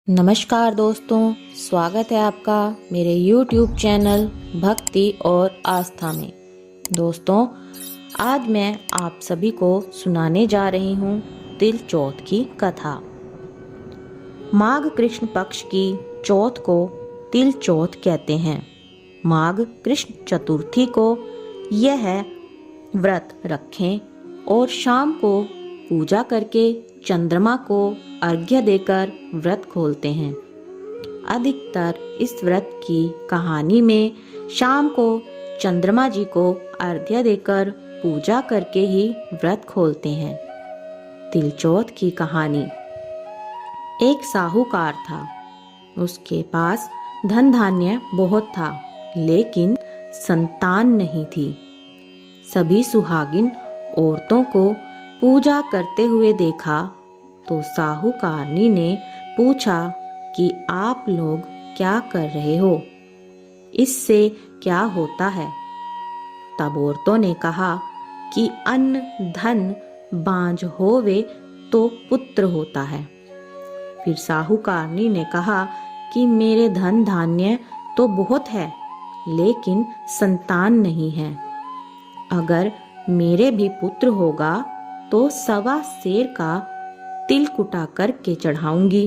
नमस्कार दोस्तों, स्वागत है आपका मेरे YouTube चैनल भक्ति और आस्था में। दोस्तों, आज मैं आप सभी को सुनाने जा रही हूँ तिल चौथ की कथा। माघ कृष्ण पक्ष की चौथ को तिल चौथ कहते हैं। माघ कृष्ण चतुर्थी को यह व्रत रखें और शाम को पूजा करके चंद्रमा को अर्घ्य देकर व्रत खोलते हैं। अधिकतर इस व्रत की कहानी में शाम को चंद्रमा जी को अर्घ्य देकर पूजा करके ही व्रत खोलते हैं। तिल चौथ की कहानी। एक साहूकार था। उसके पास धन धान्य बहुत था, लेकिन संतान नहीं थी। सभी सुहागिन औरतों को पूजा करते हुए देखा तो साहूकारनी ने पूछा कि आप लोग क्या कर रहे हो, इससे क्या होता है। तब औरतों ने कहा कि अन्न धन बांझ होवे तो पुत्र होता है। फिर साहूकारनी ने कहा कि मेरे धन धान्य तो बहुत है, लेकिन संतान नहीं है। अगर मेरे भी पुत्र होगा तो 1.25 सेर का तिल कुटा करके चढ़ाऊंगी।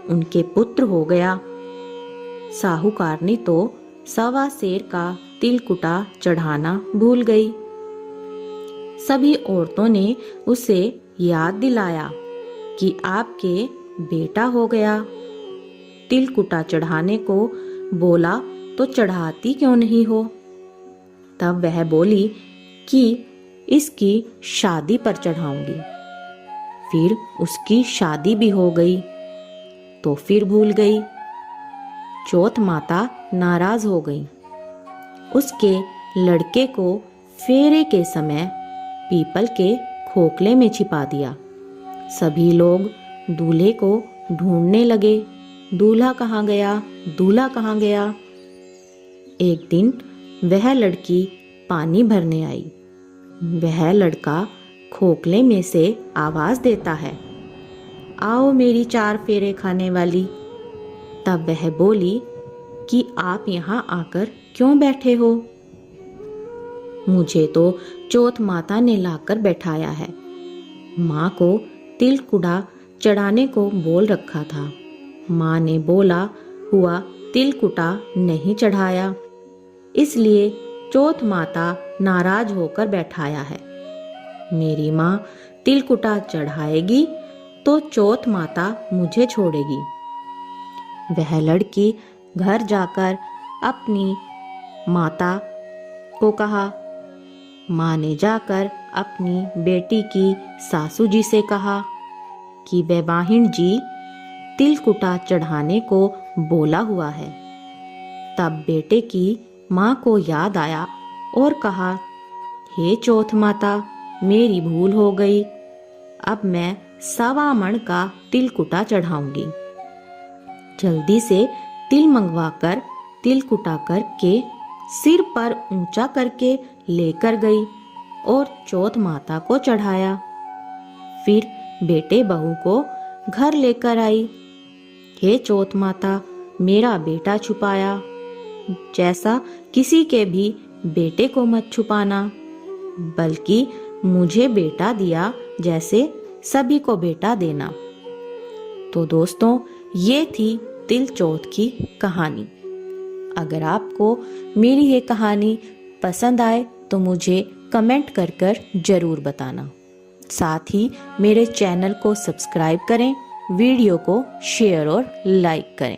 उनके पुत्र हो गया। साहूकारनी तो 1.25 सेर का तिल कुटा चढ़ाना भूल गई। सभी औरतों ने उसे याद दिलाया कि आपके बेटा हो गया। तिल कुटा चढ़ाने को बोला तो चढ़ाती क्यों नहीं हो। तब वह बोली कि इसकी शादी पर चढ़ाऊंगी। फिर उसकी शादी भी हो गई तो फिर भूल गई। चौथ माता नाराज हो गई। उसके लड़के को फेरे के समय पीपल के खोखले में छिपा दिया। सभी लोग दूल्हे को ढूंढने लगे। दूल्हा कहाँ गया, दूल्हा कहाँ गया। एक दिन वह लड़की पानी भरने आई। वह लड़का खोखले में से आवाज देता है, आओ मेरी 4 फेरे खाने वाली। तब वह बोली कि आप यहाँ आकर क्यों बैठे हो। मुझे तो चौथ माता ने लाकर बैठाया है। माँ को तिल कुटा चढ़ाने को बोल रखा था। माँ ने बोला हुआ तिल कुटा नहीं चढ़ाया, इसलिए चौथ माता नाराज होकर बैठाया है। मेरी माँ तिल कुटा चढ़ाएगी तो चौथ माता मुझे छोड़ेगी। वह लड़की घर जाकर अपनी माता को कहा। माँ ने जाकर अपनी बेटी की सासू जी से कहा कि वैवाहिन जी तिल कुटा चढ़ाने को बोला हुआ है। तब बेटे की माँ को याद आया और कहा, हे चौथ माता, मेरी भूल हो गई। अब मैं 1.25 मण का तिल कुटा चढ़ाऊंगी। जल्दी से तिल मंगवाकर तिल कुटा करके सिर पर ऊंचा करके लेकर गई और चौथ माता को चढ़ाया। फिर बेटे बहू को घर लेकर आई। हे चौथ माता, मेरा बेटा छुपाया। जैसा किसी के भी बेटे को मत छुपाना, बल्कि मुझे बेटा दिया जैसे सभी को बेटा देना। तो दोस्तों, ये थी तिल चौथ की कहानी। अगर आपको मेरी ये कहानी पसंद आए तो मुझे कमेंट कर जरूर बताना। साथ ही मेरे चैनल को सब्सक्राइब करें, वीडियो को शेयर और लाइक करें।